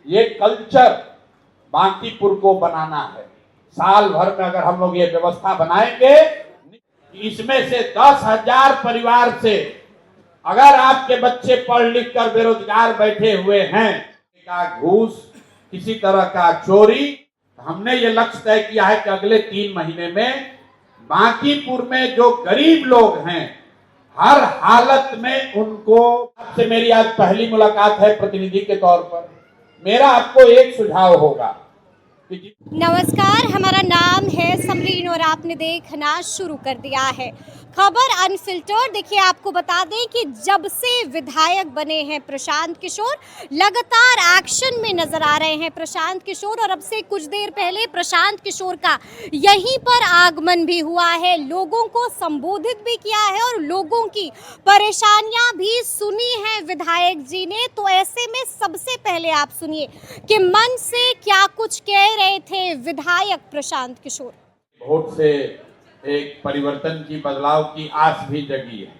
ये कल्चर बांकीपुर को बनाना है। साल भर में अगर हम लोग ये व्यवस्था बनाएंगे, इसमें से 10,000 परिवार से अगर आपके बच्चे पढ़ लिख कर बेरोजगार बैठे हुए हैं, का घूस, किसी तरह का चोरी, हमने ये लक्ष्य तय किया है कि अगले 3 महीने में बांकीपुर में जो गरीब लोग हैं हर हालत में उनको, आपसे मेरी आज पहली मुलाकात है प्रतिनिधि के तौर पर, मेरा आपको एक सुझाव होगा। नमस्कार, हमारा नाम है समरीन और आपने देखना शुरू कर दिया है खबर अनफिल्टर्ड। देखिए, आपको बता दें कि जब से विधायक बने हैं प्रशांत किशोर, लगातार एक्शन में नजर आ रहे हैं प्रशांत किशोर, और अब से कुछ देर पहले प्रशांत किशोर का यहीं पर आगमन भी हुआ है, लोगों को संबोधित भी किया है और लोगों की परेशानियां भी सुनी है विधायक जी ने। तो ऐसे में सबसे पहले आप सुनिए कि मन से क्या कुछ कह रहे थे विधायक प्रशांत किशोर। वोट से एक परिवर्तन की, बदलाव की आस भी जगी है।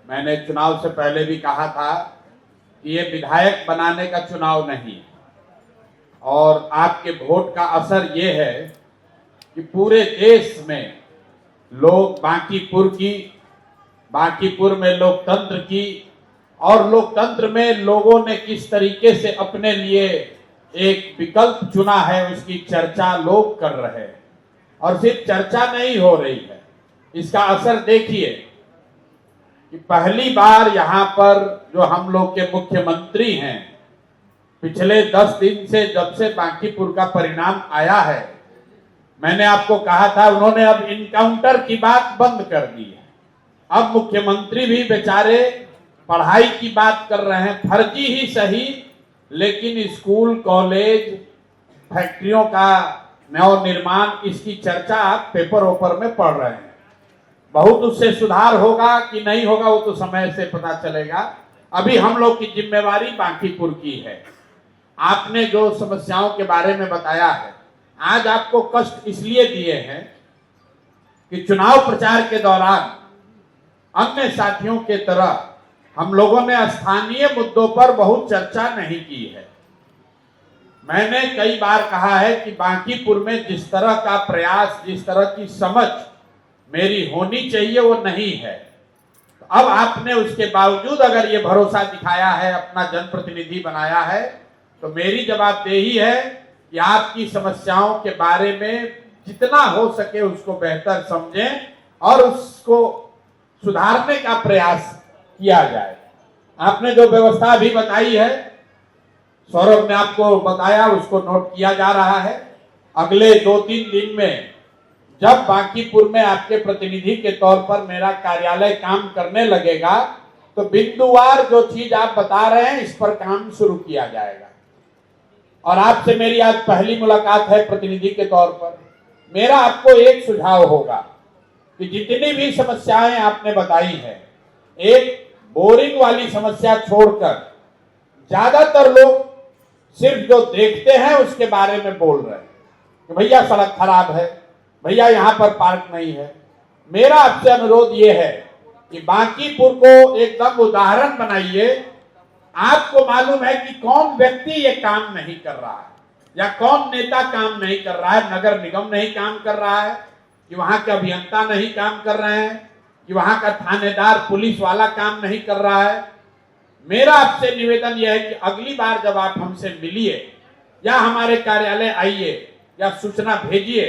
मैंने चुनाव से पहले भी कहा था कि ये विधायक बनाने का चुनाव नहीं, और आपके वोट का असर ये है कि पूरे देश में लोग बांकीपुर में लोकतंत्र की, और लोकतंत्र में लोगों ने किस तरीके से अपने लिए एक विकल्प चुना है उसकी चर्चा लोग कर रहे हैं। और सिर्फ चर्चा नहीं हो रही है, इसका असर देखिए कि पहली बार यहाँ पर जो हम लोग के मुख्यमंत्री हैं, पिछले 10 दिन से जब से बांकीपुर का परिणाम आया है, मैंने आपको कहा था उन्होंने अब इनकाउंटर की बात बंद कर दी है। अब मुख्यमंत्री भी बेचारे पढ़ाई की बात कर रहे हैं, फर्जी ही सही, लेकिन स्कूल, कॉलेज, फैक्ट्रियों का नव निर्माण, इसकी चर्चा आप पेपर ओपर में पढ़ रहे हैं। बहुत उससे सुधार होगा कि नहीं होगा वो तो समय से पता चलेगा। अभी हम लोग की जिम्मेवारी बांकीपुर की है। आपने जो समस्याओं के बारे में बताया है, आज आपको कष्ट इसलिए दिए हैं कि चुनाव प्रचार के दौरान अन्य साथियों के तरह हम लोगों ने स्थानीय मुद्दों पर बहुत चर्चा नहीं की है। मैंने कई बार कहा है कि बांकीपुर में जिस तरह का प्रयास, जिस तरह की समझ मेरी होनी चाहिए वो नहीं है। तो अब आपने उसके बावजूद अगर ये भरोसा दिखाया है, अपना जनप्रतिनिधि बनाया है, तो मेरी जवाबदेही है कि आपकी समस्याओं के बारे में जितना हो सके उसको बेहतर समझें और उसको सुधारने का प्रयास किया जाए। आपने जो व्यवस्था भी बताई है, सौरभ ने आपको बताया, उसको नोट किया जा रहा है। अगले 2-3 दिन में जब बांकीपुर में आपके प्रतिनिधि के तौर पर मेरा कार्यालय काम करने लगेगा, तो बिंदुवार जो चीज आप बता रहे हैं इस पर काम शुरू किया जाएगा। और आपसे मेरी आज पहली मुलाकात है प्रतिनिधि के तौर पर, मेरा आपको एक सुझाव होगा कि जितनी भी समस्याएं आपने बताई है, एक बोरिंग वाली समस्या छोड़कर ज्यादातर लोग सिर्फ जो देखते हैं उसके बारे में बोल रहे हैं कि भैया सड़क खराब है, भैया यहाँ पर पार्क नहीं है। मेरा आपसे अनुरोध ये है कि बांकीपुर को एकदम उदाहरण बनाइए। आपको मालूम है कि कौन व्यक्ति ये काम नहीं कर रहा है, या कौन नेता काम नहीं कर रहा है। नगर निगम नहीं काम कर रहा है, कि वहां के अभियंता नहीं काम कर रहे हैं, कि वहां का थानेदार, पुलिस वाला काम नहीं कर रहा है। मेरा आपसे निवेदन यह है कि अगली बार जब आप हमसे मिलिए या हमारे कार्यालय आइए या सूचना भेजिए,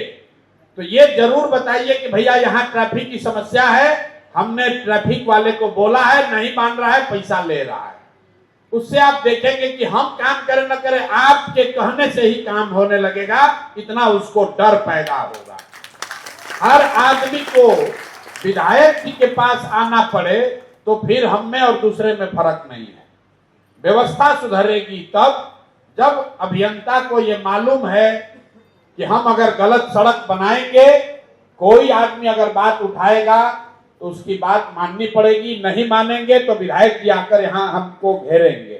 तो ये जरूर बताइए कि भैया यहाँ ट्रैफिक की समस्या है, हमने ट्रैफिक वाले को बोला है, नहीं मान रहा है, पैसा ले रहा है। उससे आप देखेंगे कि हम काम करें न करें, आपके कहने से ही काम होने लगेगा, इतना उसको डर पैदा होगा। हर आदमी को विधायक जी के पास आना पड़े तो फिर हम में और दूसरे में फर्क नहीं है। व्यवस्था सुधरेगी तब जब अभियंता को ये मालूम है कि हम अगर गलत सड़क बनाएंगे, कोई आदमी अगर बात उठाएगा तो उसकी बात माननी पड़ेगी, नहीं मानेंगे तो विधायक जी आकर यहाँ हमको घेरेंगे।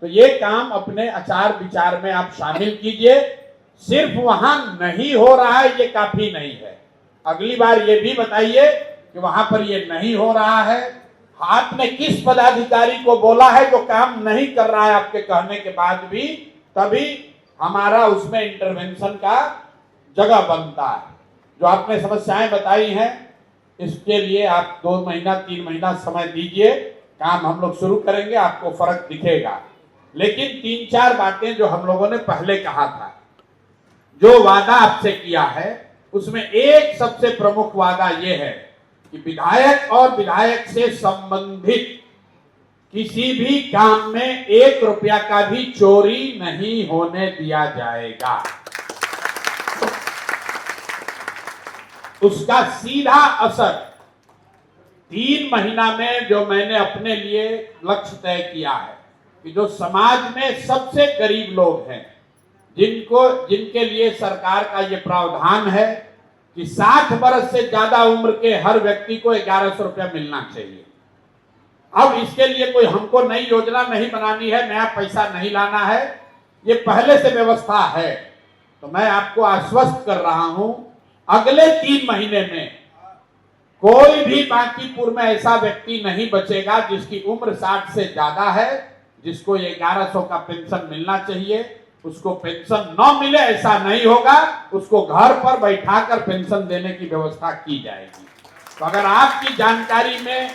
तो ये काम अपने आचार विचार में आप शामिल कीजिए। सिर्फ वहां नहीं हो रहा है ये काफी नहीं है, अगली बार ये भी बताइए कि वहां पर ये नहीं हो रहा है। आपने किस पदाधिकारी को बोला है जो काम नहीं कर रहा है आपके कहने के बाद भी, तभी हमारा उसमें इंटरवेंशन का जगह बनता है। जो आपने समस्याएं बताई हैं, इसके लिए आप 2 महीना 3 महीना समय दीजिए, काम हम लोग शुरू करेंगे, आपको फर्क दिखेगा। लेकिन 3-4 बातें जो हम लोगों ने पहले कहा था, जो वादा आपसे किया है, उसमें एक सबसे प्रमुख वादा यह है कि विधायक और विधायक से संबंधित किसी भी काम में 1 रुपया का भी चोरी नहीं होने दिया जाएगा। उसका सीधा असर 3 महीना में जो मैंने अपने लिए लक्ष्य तय किया है कि जो समाज में सबसे गरीब लोग हैं, जिनके लिए सरकार का ये प्रावधान है कि 60 वर्ष से ज्यादा उम्र के हर व्यक्ति को 1100 रुपया मिलना चाहिए। अब इसके लिए कोई हमको नई योजना नहीं बनानी है, नया पैसा नहीं लाना है, ये पहले से व्यवस्था है। तो मैं आपको आश्वस्त कर रहा हूं, अगले 3 महीने में कोई भी बांकीपुर में ऐसा व्यक्ति नहीं बचेगा जिसकी उम्र 60 से ज्यादा है, जिसको 1100 का पेंशन मिलना चाहिए। उसको पेंशन न मिले ऐसा नहीं होगा, उसको घर पर बैठाकर पेंशन देने की व्यवस्था की जाएगी। तो अगर आपकी जानकारी में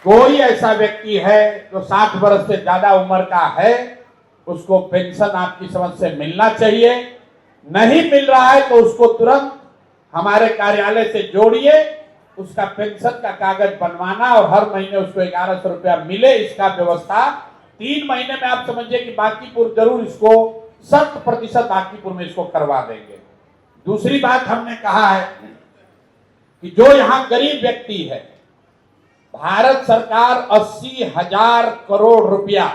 कोई ऐसा व्यक्ति है जो 60 वर्ष से ज्यादा उम्र का है, उसको पेंशन आपकी समझ से मिलना चाहिए। नहीं मिल रहा है तो उसको तुरंत हमारे कार्यालय से जोड़िए, उसका पेंशन का कागज बनवाना और हर महीने उसको 1100 रुपया मिले, इसका व्यवस्था 3 महीने में आप समझिए कि बांकीपुर जरूर इसको 100% बांकीपुर में इसको करवा देंगे। दूसरी बात हमने कहा है कि जो यहां गरीब व्यक्ति है, भारत सरकार 80,000 करोड़ रुपया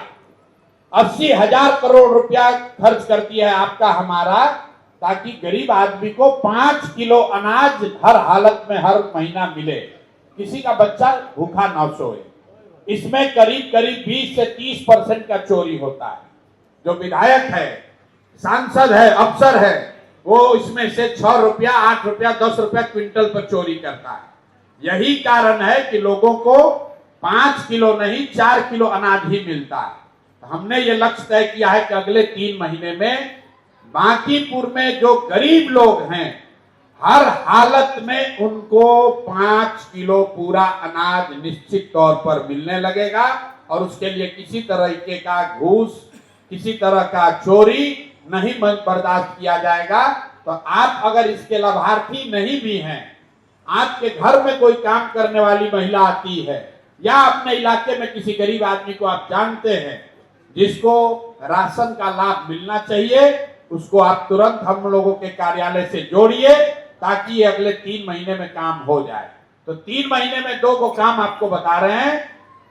80,000 करोड़ रुपया खर्च करती है आपका हमारा, ताकि गरीब आदमी को 5 किलो अनाज हर हालत में हर महीना मिले, किसी का बच्चा भूखा ना सोए। इसमें करीब करीब 20 से 30% का चोरी होता है। जो विधायक है, सांसद है, अफसर है, वो इसमें से 6 रुपया 8 रुपया 10 रुपया क्विंटल पर चोरी करता है। यही कारण है कि लोगों को 5 किलो नहीं 4 किलो अनाज ही मिलता है। तो हमने ये लक्ष्य तय किया है कि अगले 3 महीने में बांकीपुर में जो गरीब लोग हैं, हर हालत में उनको 5 किलो पूरा अनाज निश्चित तौर पर मिलने लगेगा और उसके लिए किसी तरीके का घूस, किसी तरह का चोरी नहीं बर्दाश्त किया जाएगा। तो आप अगर इसके लाभार्थी नहीं भी हैं, आपके घर में कोई काम करने वाली महिला आती है या अपने इलाके में किसी गरीब आदमी को आप जानते हैं जिसको राशन का लाभ मिलना चाहिए, उसको आप तुरंत हम लोगों के कार्यालय से जोड़िए, ताकि ये अगले 3 महीने में काम हो जाए। तो 3 महीने में 2 को काम आपको बता रहे हैं।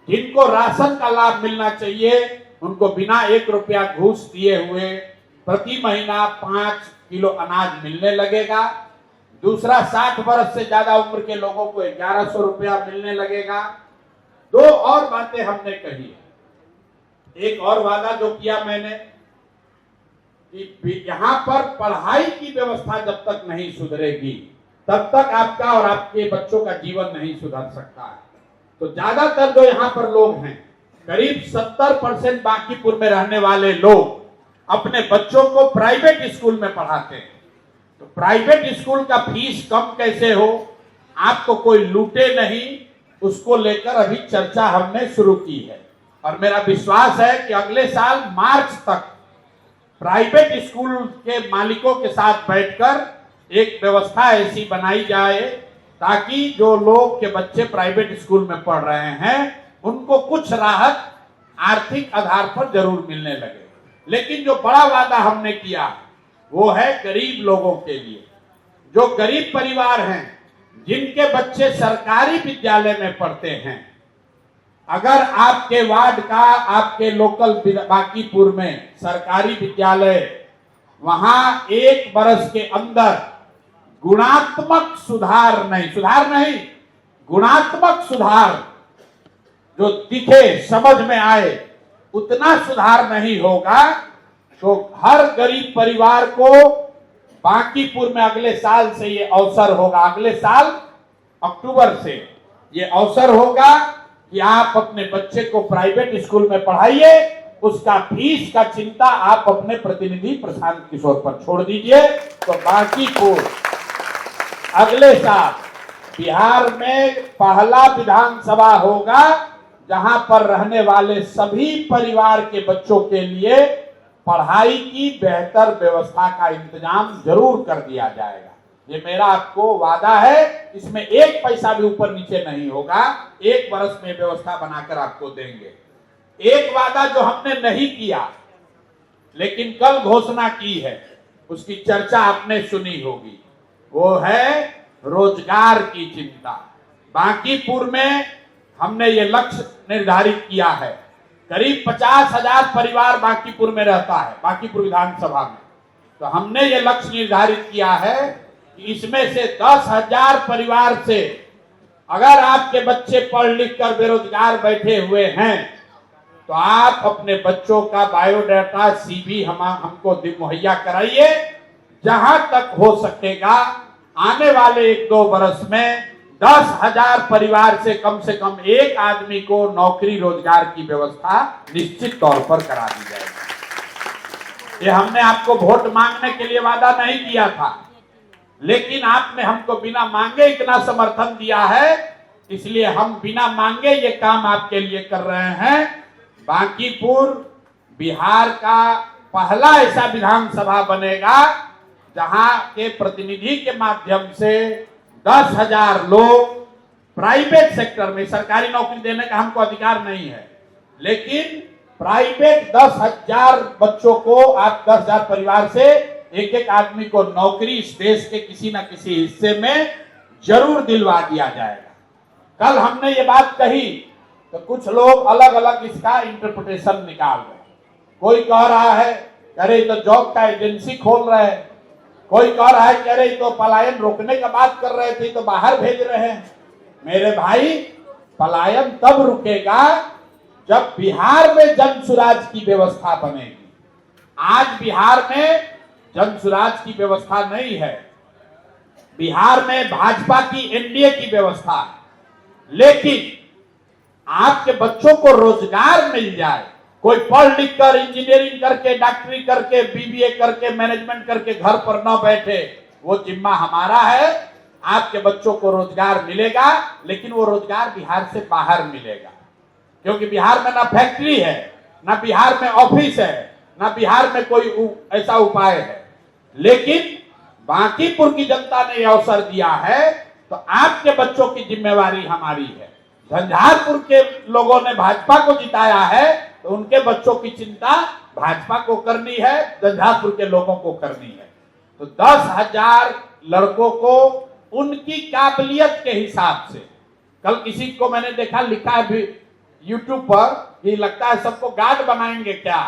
जिनको राशन का लाभ मिलना चाहिए, उनको बिना 1 रुपया घूस दिए हुए प्रति महीना 5 किलो अनाज मिलने लगेगा। दूसरा, 60 वर्ष से ज्यादा उम्र के लोगों को 1100 रुपया मिलने लगेगा। 2 और बातें हमने कही। एक और वादा जो किया मैंने कि यहाँ पर पढ़ाई की व्यवस्था जब तक नहीं सुधरेगी, तब तक आपका और आपके बच्चों का जीवन नहीं सुधर सकता है। तो ज्यादातर जो यहाँ पर लोग हैं, करीब 70% बांकीपुर में रहने वाले लोग अपने बच्चों को प्राइवेट स्कूल में पढ़ाते हैं। तो प्राइवेट स्कूल का फीस कम कैसे हो, आपको कोई लूटे नहीं, उसको लेकर अभी चर्चा हमने शुरू की है। और मेरा विश्वास है कि अगले साल मार्च तक प्राइवेट स्कूल के मालिकों के साथ बैठकर एक व्यवस्था ऐसी बनाई जाए ताकि जो लोग के बच्चे प्राइवेट स्कूल में पढ़ रहे हैं उनको कुछ राहत आर्थिक आधार पर जरूर मिलने लगे। लेकिन जो बड़ा वादा हमने किया वो है गरीब लोगों के लिए। जो गरीब परिवार हैं, जिनके बच्चे सरकारी विद्यालय में पढ़ते हैं, अगर आपके वार्ड का, आपके लोकल बांकीपुर में सरकारी विद्यालय, वहां 1 बरस के अंदर गुणात्मक सुधार नहीं, गुणात्मक सुधार जो दिखे, समझ में आए, उतना सुधार नहीं होगा, तो हर गरीब परिवार को बांकीपुर में अगले साल से ये अवसर होगा, अगले साल अक्टूबर से ये अवसर होगा कि आप अपने बच्चे को प्राइवेट स्कूल में पढ़ाइए उसका फीस का चिंता आप अपने प्रतिनिधि प्रशांत किशोर पर छोड़ दीजिए। तो बांकीपुर अगले साल बिहार में पहला विधानसभा होगा जहां पर रहने वाले सभी परिवार के बच्चों के लिए पढ़ाई की बेहतर व्यवस्था का इंतजाम जरूर कर दिया जाएगा। ये मेरा आपको वादा है, इसमें एक पैसा भी ऊपर नीचे नहीं होगा। 1 वर्ष में व्यवस्था बनाकर आपको देंगे। एक वादा जो हमने नहीं किया लेकिन कल घोषणा की है, उसकी चर्चा आपने सुनी होगी, वो है रोजगार की चिंता। बांकीपुर में हमने ये लक्ष्य निर्धारित किया है। करीब 50,000 परिवार बांकीपुर में रहता है, बांकीपुर विधानसभा में। तो हमने ये लक्ष्य निर्धारित किया है कि इसमें से 10,000 परिवार से अगर आपके बच्चे पढ़ लिख कर बेरोजगार बैठे हुए हैं तो आप अपने बच्चों का बायोडाटा CV हमको मुहैया कराइए। जहां तक हो सकेगा आने वाले 1-2 वर्ष में 10,000 परिवार से कम एक आदमी को नौकरी रोजगार की व्यवस्था निश्चित तौर पर करा दी जाएगी। ये हमने आपको वोट मांगने के लिए वादा नहीं किया था, लेकिन आपने हमको बिना मांगे इतना समर्थन दिया है, इसलिए हम बिना मांगे ये काम आपके लिए कर रहे हैं। बांकीपुर बिहार का पहला ऐसा विधानसभा बनेगा जहां के प्रतिनिधि के माध्यम से 10,000 लोग प्राइवेट सेक्टर में, सरकारी नौकरी देने का हमको अधिकार नहीं है, लेकिन प्राइवेट 10,000 बच्चों को, आप 10,000 परिवार से एक आदमी को नौकरी इस देश के किसी न किसी हिस्से में जरूर दिलवा दिया जाएगा। कल हमने ये बात कही तो कुछ लोग अलग अलग इसका इंटरप्रिटेशन निकाल रहे हैं। कोई कह रहा है अरे तो जॉब का एजेंसी खोल रहे हैं, कोई कह रहा है कि अरे तो पलायन रोकने का बात कर रहे थे तो बाहर भेज रहे हैं। मेरे भाई, पलायन तब रुकेगा जब बिहार में जन सुराज की व्यवस्था बनेगी। आज बिहार में जन सुराज की व्यवस्था नहीं है, बिहार में भाजपा की NDA की व्यवस्था है। लेकिन आपके बच्चों को रोजगार मिल जाए, कोई पढ़ लिख कर इंजीनियरिंग करके, डॉक्टरी करके, BBA करके, मैनेजमेंट करके घर पर न बैठे, वो जिम्मा हमारा है। आपके बच्चों को रोजगार मिलेगा, लेकिन वो रोजगार बिहार से बाहर मिलेगा, क्योंकि बिहार में ना फैक्ट्री है, ना बिहार में ऑफिस है, ना बिहार में कोई ऐसा उपाय है। लेकिन बांकीपुर की जनता ने यह अवसर दिया है, तो आपके बच्चों की जिम्मेवारी हमारी है। झंझारपुर के लोगों ने भाजपा को जिताया है, तो उनके बच्चों की चिंता भाजपा को करनी है, झंझारपुर के लोगों को करनी है। तो 10,000 लड़कों को उनकी काबिलियत के हिसाब से, कल किसी को मैंने देखा लिखा है YouTube पर कि लगता है सबको गार्ड बनाएंगे क्या।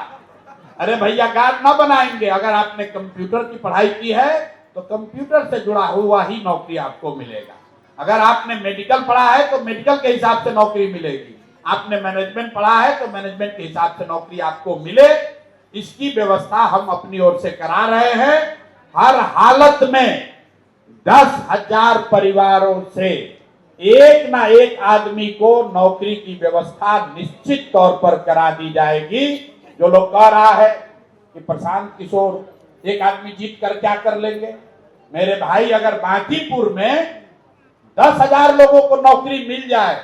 अरे भैया, गार्ड ना बनाएंगे। अगर आपने कंप्यूटर की पढ़ाई की है तो कंप्यूटर से जुड़ा हुआ ही नौकरी आपको मिलेगा। अगर आपने मेडिकल पढ़ा है तो मेडिकल के हिसाब से नौकरी मिलेगी। आपने मैनेजमेंट पढ़ा है तो मैनेजमेंट के हिसाब से नौकरी आपको मिले। इसकी व्यवस्था हम अपनी ओर से करा रहे हैं। हर हालत में 10,000 परिवारों से एक ना एक आदमी को नौकरी की व्यवस्था निश्चित तौर पर करा दी जाएगी। जो लोग कह रहा है कि प्रशांत किशोर एक आदमी जीत कर क्या कर लेंगे, मेरे भाई, अगर बांकीपुर में 10,000 लोगों को नौकरी मिल जाए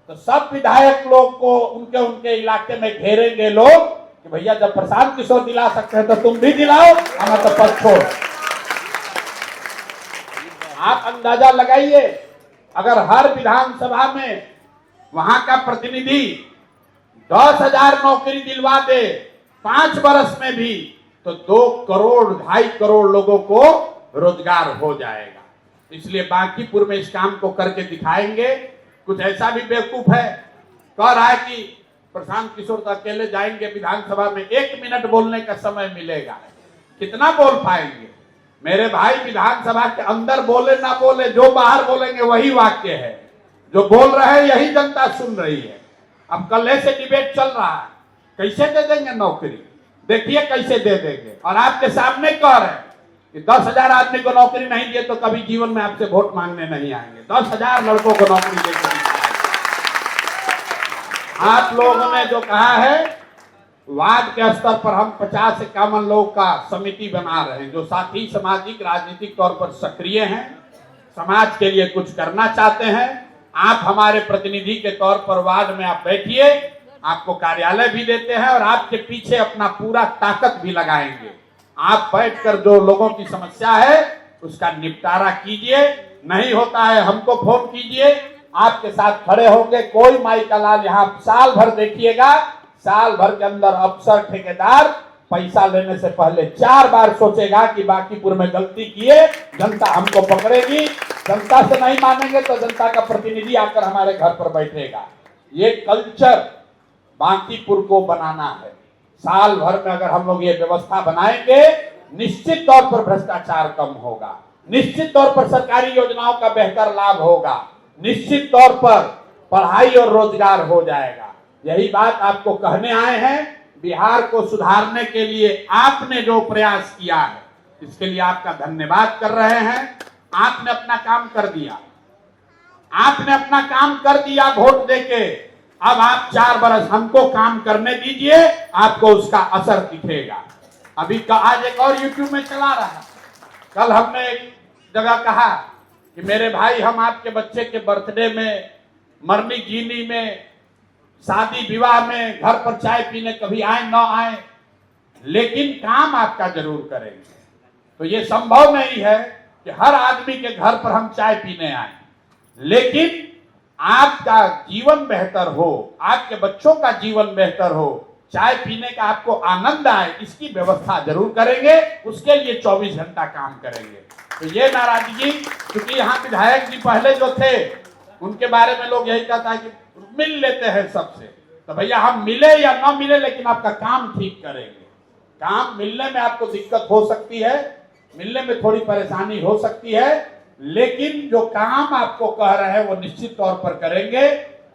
तो सब विधायक लोग को उनके इलाके में घेरेंगे लोग कि भैया जब प्रशांत किशोर दिला सकते हैं तो तुम भी दिलाओ, हमें तो पद छोड़। आप अंदाजा लगाइए, अगर हर विधानसभा में वहां का प्रतिनिधि 10,000 नौकरी दिलवा दे 5 वर्ष में भी, तो 2 करोड़ 2.5 करोड़ लोगों को रोजगार हो जाएगा। इसलिए बांकीपुर में इस काम को करके दिखाएंगे। कुछ ऐसा भी बेवकूफ है, कह रहा है कि प्रशांत किशोर तो अकेले जाएंगे विधानसभा में, 1 मिनट बोलने का समय मिलेगा, कितना बोल पाएंगे। मेरे भाई, विधानसभा के अंदर बोले ना बोले, जो बाहर बोलेंगे वही वाक्य है। जो बोल रहे हैं यही जनता सुन रही है। अब कल से डिबेट चल रहा है, कैसे दे देंगे नौकरी, देखिए कैसे दे देंगे। और आपके सामने कह रहे हैं कि 10,000 आदमी को नौकरी नहीं दिए तो कभी जीवन में आपसे वोट मांगने नहीं आएंगे। 10,000 लड़कों को नौकरी देंगे। आप लोगों ने जो कहा है वार्ड के स्तर पर हम 50 51 लोगों का समिति बना रहे हैं, जो साथी सामाजिक राजनीतिक तौर पर सक्रिय हैं, समाज के लिए कुछ करना चाहते हैं। आप हमारे प्रतिनिधि के तौर पर वार्ड में आप बैठिए, आपको कार्यालय भी देते हैं और आपके पीछे अपना पूरा ताकत भी लगाएंगे। आप बैठकर जो लोगों की समस्या है उसका निपटारा कीजिए, नहीं होता है हमको फोन कीजिए, आपके साथ खड़े होंगे। कोई माई का लाल यहाँ साल भर देखिएगा, साल भर के अंदर अफसर ठेकेदार पैसा लेने से पहले 4 बार सोचेगा कि बांकीपुर में गलती किए, जनता हमको पकड़ेगी। जनता से नहीं मानेंगे तो जनता का प्रतिनिधि आकर हमारे घर पर बैठेगा। ये कल्चर बांकीपुर को बनाना है। साल भर में अगर हम लोग ये व्यवस्था बनाएंगे, निश्चित तौर पर भ्रष्टाचार कम होगा, निश्चित तौर पर सरकारी योजनाओं का बेहतर लाभ होगा, निश्चित तौर पर पढ़ाई और रोजगार हो जाएगा। यही बात आपको कहने आए हैं। बिहार को सुधारने के लिए आपने जो प्रयास किया है, इसके लिए आपका धन्यवाद कर रहे हैं। आपने अपना काम कर दिया, आपने अपना काम कर दिया वोट देके। अब आप 4 बरस हमको काम करने दीजिए, आपको उसका असर दिखेगा। अभी आज एक और YouTube में चला रहा, कल हमने एक जगह कहा कि मेरे भाई हम आपके बच्चे के बर्थडे में, मरनी जीनी में, शादी विवाह में घर पर चाय पीने कभी आए न आए, लेकिन काम आपका जरूर करेंगे। तो ये संभव नहीं है कि हर आदमी के घर पर हम चाय पीने आए, लेकिन आपका जीवन बेहतर हो, आपके बच्चों का जीवन बेहतर हो, चाय पीने का आपको आनंद आए, इसकी व्यवस्था जरूर करेंगे। उसके लिए 24 घंटा काम करेंगे। तो ये नाराजगी, क्योंकि यहाँ विधायक जी पहले जो थे उनके बारे में लोग यही कहता है कि मिल लेते हैं सबसे। तो भैया हम मिले या ना मिले, लेकिन आपका काम ठीक करेंगे। काम मिलने में आपको दिक्कत हो सकती है, मिलने में थोड़ी परेशानी हो सकती है, लेकिन जो काम आपको कह रहे हैं वो निश्चित तौर पर करेंगे।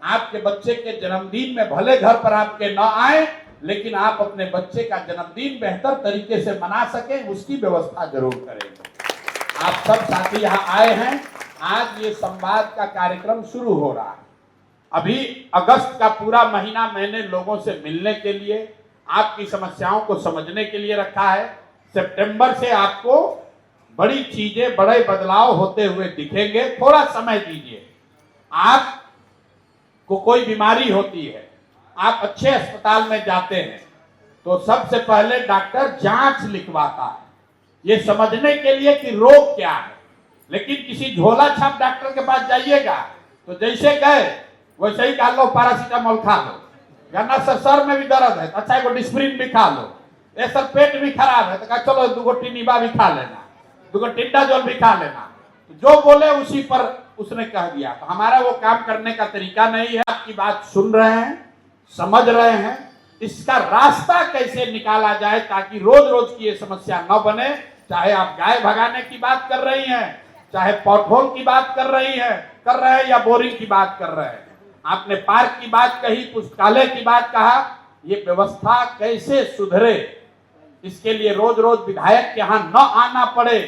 आपके बच्चे के जन्मदिन में भले घर पर आपके न आए, लेकिन आप अपने बच्चे का जन्मदिन बेहतर तरीके से मना सकें, उसकी व्यवस्था जरूर करेंगे। आप सब साथी यहाँ आए हैं, आज ये संवाद का कार्यक्रम शुरू हो रहा है। अभी अगस्त का पूरा महीना मैंने लोगों से मिलने के लिए, आपकी समस्याओं को समझने के लिए रखा है। सितंबर से आपको बड़ी चीजें, बड़े बदलाव होते हुए दिखेंगे। थोड़ा समय दीजिए। आपको कोई बीमारी होती है, आप अच्छे अस्पताल में जाते हैं, तो सबसे पहले डॉक्टर जांच लिखवाता है, ये समझने के लिए कि रोग क्या है। लेकिन किसी झोला छाप डॉक्टर के पास जाइएगा तो जैसे गए वैसे ही कहा लो पैरासीटामोल खा लो, गन्ना सर में भी दर्द है तो अच्छा एगो डिस्प्रिन भी खा लो, ये सर पेट भी खराब है तो कहा चलो 2 टिनिबा भी खा लेना, 2 टिंडाजोल भी खा लेना। जो बोले उसी पर उसने कह दिया। तो हमारा वो काम करने का तरीका नहीं है। आपकी बात सुन रहे हैं, समझ रहे हैं, इसका रास्ता कैसे निकाला जाए ताकि रोज रोज की ये समस्या न बने। चाहे आप गाय भगाने की बात कर रही हैं, चाहे पॉटहोल की बात कर रहे हैं या बोरिंग की बात कर रहे हैं, आपने पार्क की बात कही, पुस्तकालय की बात कहा, ये व्यवस्था कैसे सुधरे, इसके लिए रोज रोज विधायक के यहाँ न आना पड़े,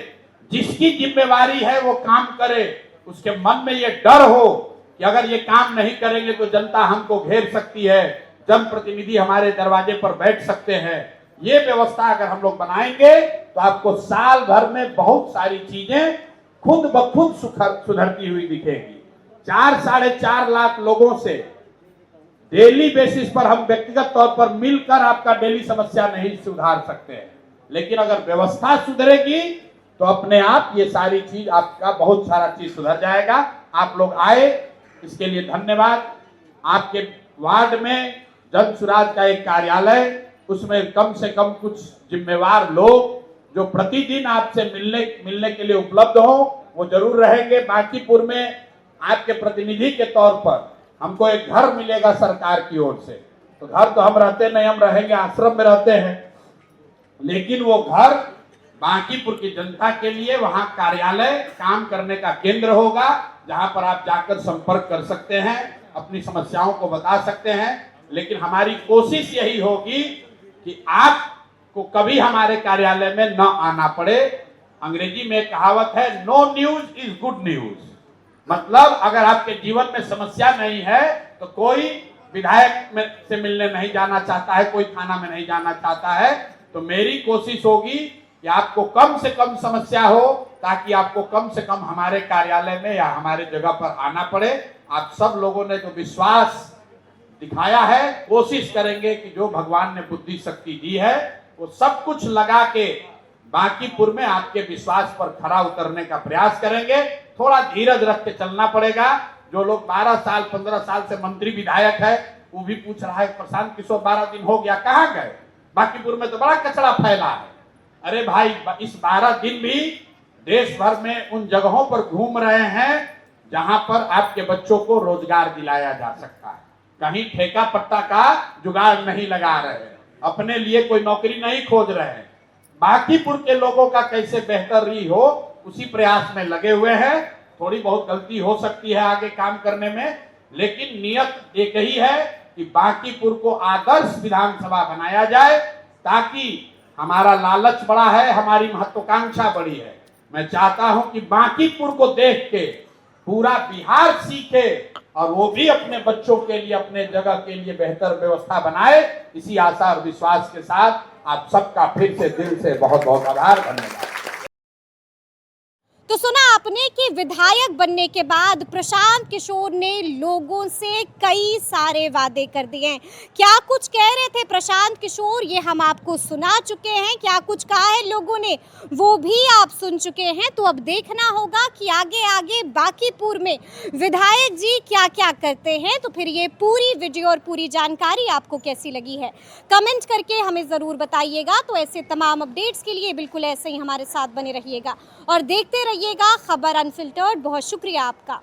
जिसकी जिम्मेवारी है वो काम करे, उसके मन में ये डर हो कि अगर ये काम नहीं करेंगे तो जनता हमको घेर सकती है, जनप्रतिनिधि हमारे दरवाजे पर बैठ सकते हैं। ये व्यवस्था अगर हम लोग बनाएंगे तो आपको साल भर में बहुत सारी चीजें खुद ब खुद सुधरती हुई दिखेगी। 4-4.5 लाख लोगों से डेली बेसिस पर हम व्यक्तिगत तौर पर मिलकर आपका डेली समस्या नहीं सुधार सकते हैं, लेकिन अगर व्यवस्था सुधरेगी तो अपने आप ये सारी चीज, आपका बहुत सारा चीज सुधर जाएगा। आप लोग आए, इसके लिए धन्यवाद। आपके वार्ड में जन सुराज का एक कार्यालय, उसमें कम से कम कुछ जिम्मेवार लोग जो प्रतिदिन आपसे मिलने के लिए उपलब्ध हो, वो जरूर रहेंगे। बांकीपुर में आपके प्रतिनिधि के तौर पर हमको एक घर मिलेगा सरकार की ओर से। तो घर तो हम रहते नहीं, हम रहेंगे आश्रम में रहते हैं, लेकिन वो घर बांकीपुर की जनता के लिए, वहां कार्यालय काम करने का केंद्र होगा, जहां पर आप जाकर संपर्क कर सकते हैं, अपनी समस्याओं को बता सकते हैं। लेकिन हमारी कोशिश यही होगी कि आपको कभी हमारे कार्यालय में न आना पड़े। अंग्रेजी में कहावत है, no news is good news. मतलब अगर आपके जीवन में समस्या नहीं है तो कोई विधायक से मिलने नहीं जाना चाहता है, कोई थाना में नहीं जाना चाहता है, तो मेरी कोशिश होगी कि आपको कम से कम समस्या हो, ताकि आपको कम से कम हमारे कार्यालय में या हमारे जगह पर आना पड़े। आप सब लोगों ने जो विश्वास दिखाया है, कोशिश करेंगे कि जो भगवान ने बुद्धि शक्ति दी है वो सब कुछ लगा के बांकीपुर में आपके विश्वास पर खरा उतरने का प्रयास करेंगे। थोड़ा धीरज रख के चलना पड़ेगा। जो लोग 12 साल 15 साल से मंत्री विधायक है, वो भी पूछ रहा है प्रशांत किशोर 12 दिन हो गया, कहाँ गए? बांकीपुर में तो बड़ा कचरा फैला है। अरे भाई, इस 12 दिन भी देश भर में उन जगहों पर घूम रहे हैं जहां पर आपके बच्चों को रोजगार दिलाया जा सकता है। कहीं ठेका पट्टा का जुगाड़ नहीं लगा रहे, अपने लिए कोई नौकरी नहीं खोज रहे हैं। बांकीपुर के लोगों का कैसे बेहतरी हो, उसी प्रयास में लगे हुए हैं। थोड़ी बहुत गलती हो सकती है आगे काम करने में, लेकिन नियत एक ही है कि बांकीपुर को आदर्श विधानसभा बनाया जाए, ताकि हमारा लालच बड़ा है, हमारी महत्वाकांक्षा बड़ी है। मैं चाहता हूं कि बांकीपुर को देख के पूरा बिहार सीखे और वो भी अपने बच्चों के लिए, अपने जगह के लिए बेहतर व्यवस्था बनाए। इसी आशा और विश्वास के साथ आप सबका फिर से दिल से बहुत बहुत आभार, धन्यवाद। तो सुना आपने कि विधायक बनने के बाद प्रशांत किशोर ने लोगों से कई सारे वादे कर दिए हैं। क्या कुछ कह रहे थे प्रशांत किशोर, ये हम आपको सुना चुके हैं। क्या कुछ कहा है लोगों ने, वो भी आप सुन चुके हैं। तो अब देखना होगा कि आगे आगे बांकीपुर में विधायक जी क्या क्या करते हैं। तो फिर ये पूरी वीडियो और पूरी जानकारी आपको कैसी लगी है, कमेंट करके हमें ज़रूर बताइएगा। तो ऐसे तमाम अपडेट्स के लिए बिल्कुल ऐसे ही हमारे साथ बने रहिएगा और देखते रहिएगा खबर अनफिल्टर्ड। बहुत शुक्रिया आपका।